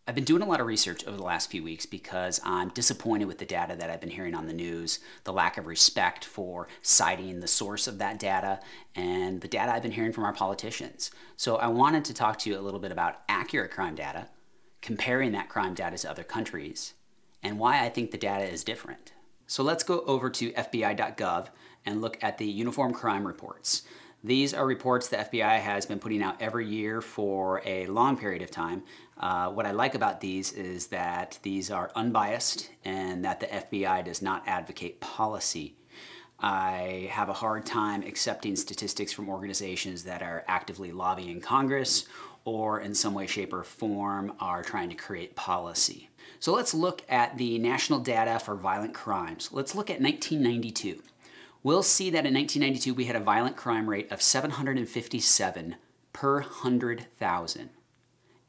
I've been doing a lot of research over the last few weeks because I'm disappointed with the data that I've been hearing on the news, the lack of respect for citing the source of that data, and the data I've been hearing from our politicians. So I wanted to talk to you a little bit about accurate crime data, comparing that crime data to other countries, and why I think the data is different. So let's go over to FBI.gov and look at the Uniform Crime Reports. These are reports the FBI has been putting out every year for a long period of time. What I like about these is that these are unbiased and that the FBI does not advocate policy. I have a hard time accepting statistics from organizations that are actively lobbying Congress or in some way, shape, or form are trying to create policy. So let's look at the national data for violent crimes. Let's look at 1992. We'll see that in 1992 we had a violent crime rate of 757 per 100,000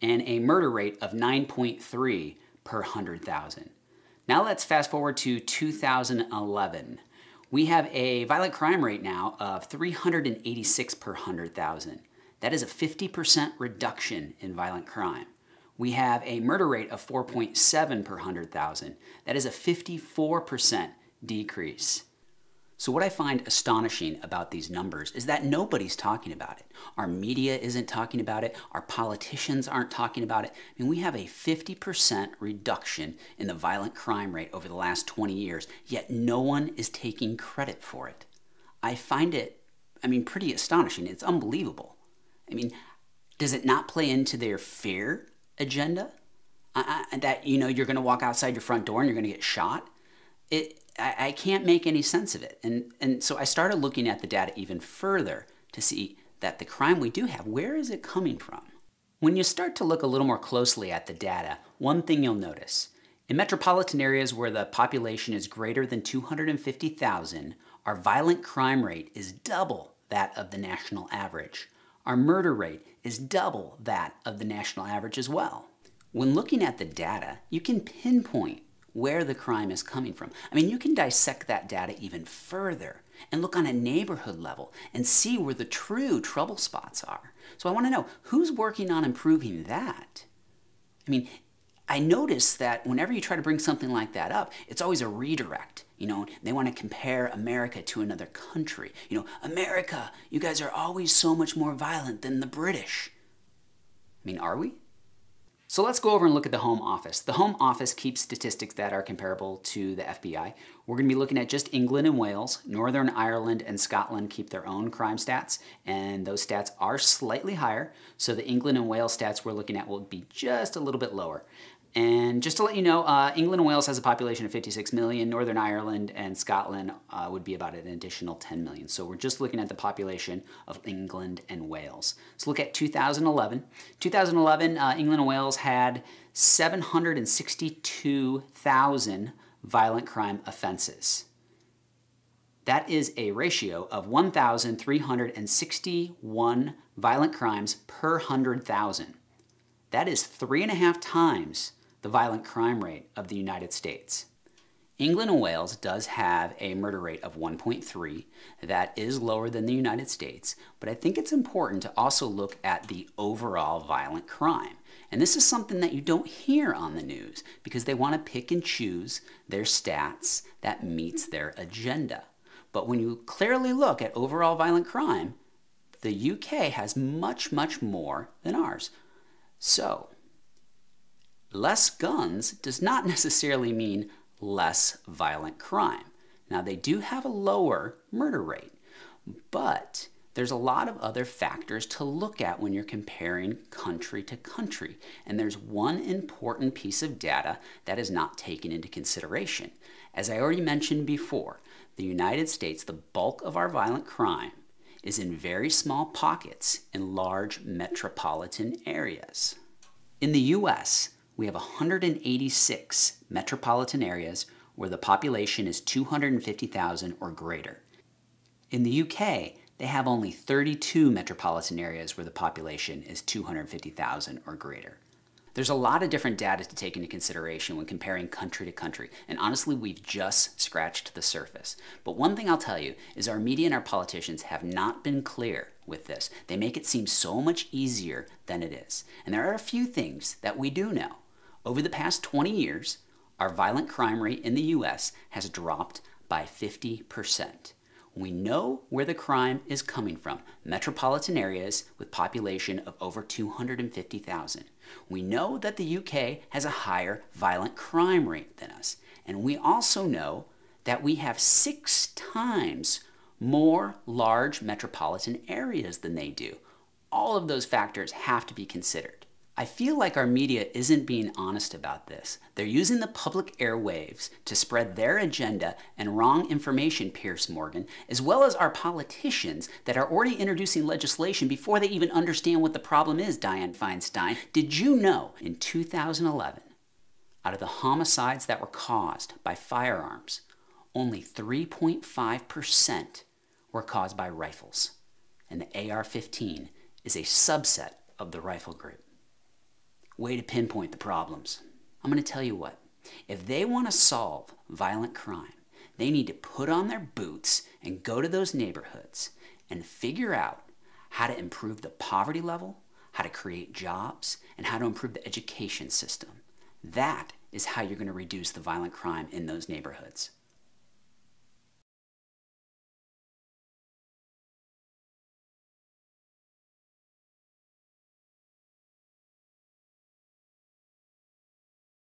and a murder rate of 9.3 per 100,000. Now let's fast forward to 2011. We have a violent crime rate now of 386 per 100,000. That is a 50% reduction in violent crime. We have a murder rate of 4.7 per 100,000. That is a 54% decrease. So what I find astonishing about these numbers is that nobody's talking about it. Our media isn't talking about it. Our politicians aren't talking about it. I mean, we have a 50% reduction in the violent crime rate over the last 20 years, yet no one is taking credit for it. I find it, pretty astonishing. It's unbelievable. Does it not play into their fear agenda? That, you're going to walk outside your front door and you're going to get shot? I can't make any sense of it. And so I started looking at the data even further to see that the crime we do have, where is it coming from? When you start to look a little more closely at the data, one thing you'll notice. In metropolitan areas where the population is greater than 250,000, our violent crime rate is double that of the national average. Our murder rate is double that of the national average as well. When looking at the data, you can pinpoint where the crime is coming from. You can dissect that data even further and look on a neighborhood level and see where the true trouble spots are. So I want to know, who's working on improving that? I notice that whenever you try to bring something like that up, it's always a redirect. They want to compare America to another country. America, you guys are always so much more violent than the British. Are we? So let's go over and look at the Home Office. The Home Office keeps statistics that are comparable to the FBI. We're going to be looking at just England and Wales. Northern Ireland and Scotland keep their own crime stats, and those stats are slightly higher. So the England and Wales stats we're looking at will be just a little bit lower. And just to let you know, England and Wales has a population of 56 million. Northern Ireland and Scotland would be about an additional 10 million. So we're just looking at the population of England and Wales. So look at 2011. 2011, England and Wales had 762,000 violent crime offenses. That is a ratio of 1,361 violent crimes per 100,000. That is 3.5 times the violent crime rate of the United States. England and Wales does have a murder rate of 1.3. That is lower than the United States, but I think it's important to also look at the overall violent crime. And this is something that you don't hear on the news because they want to pick and choose their stats that meets their agenda. But when you clearly look at overall violent crime, the UK has much, much more than ours. So, less guns does not necessarily mean less violent crime. Now, they do have a lower murder rate, but there's a lot of other factors to look at when you're comparing country to country. And there's one important piece of data that is not taken into consideration. As I already mentioned before, the United States, the bulk of our violent crime is in very small pockets in large metropolitan areas. In the US, we have 186 metropolitan areas where the population is 250,000 or greater. In the UK, they have only 32 metropolitan areas where the population is 250,000 or greater. There's a lot of different data to take into consideration when comparing country to country, and honestly, we've just scratched the surface. But one thing I'll tell you is our media and our politicians have not been clear with this. They make it seem so much easier than it is. And there are a few things that we do know. Over the past 20 years, our violent crime rate in the U.S. has dropped by 50%. We know where the crime is coming from, metropolitan areas with population of over 250,000. We know that the UK has a higher violent crime rate than us. And we also know that we have 6 times more large metropolitan areas than they do. All of those factors have to be considered. I feel like our media isn't being honest about this. They're using the public airwaves to spread their agenda and wrong information, Piers Morgan, as well as our politicians that are already introducing legislation before they even understand what the problem is, Dianne Feinstein. Did you know in 2011, out of the homicides that were caused by firearms, only 3.5% were caused by rifles, and the AR-15 is a subset of the rifle group. Way to pinpoint the problems. I'm going to tell you what, if they want to solve violent crime, they need to put on their boots and go to those neighborhoods and figure out how to improve the poverty level, how to create jobs, and how to improve the education system. That is how you're going to reduce the violent crime in those neighborhoods.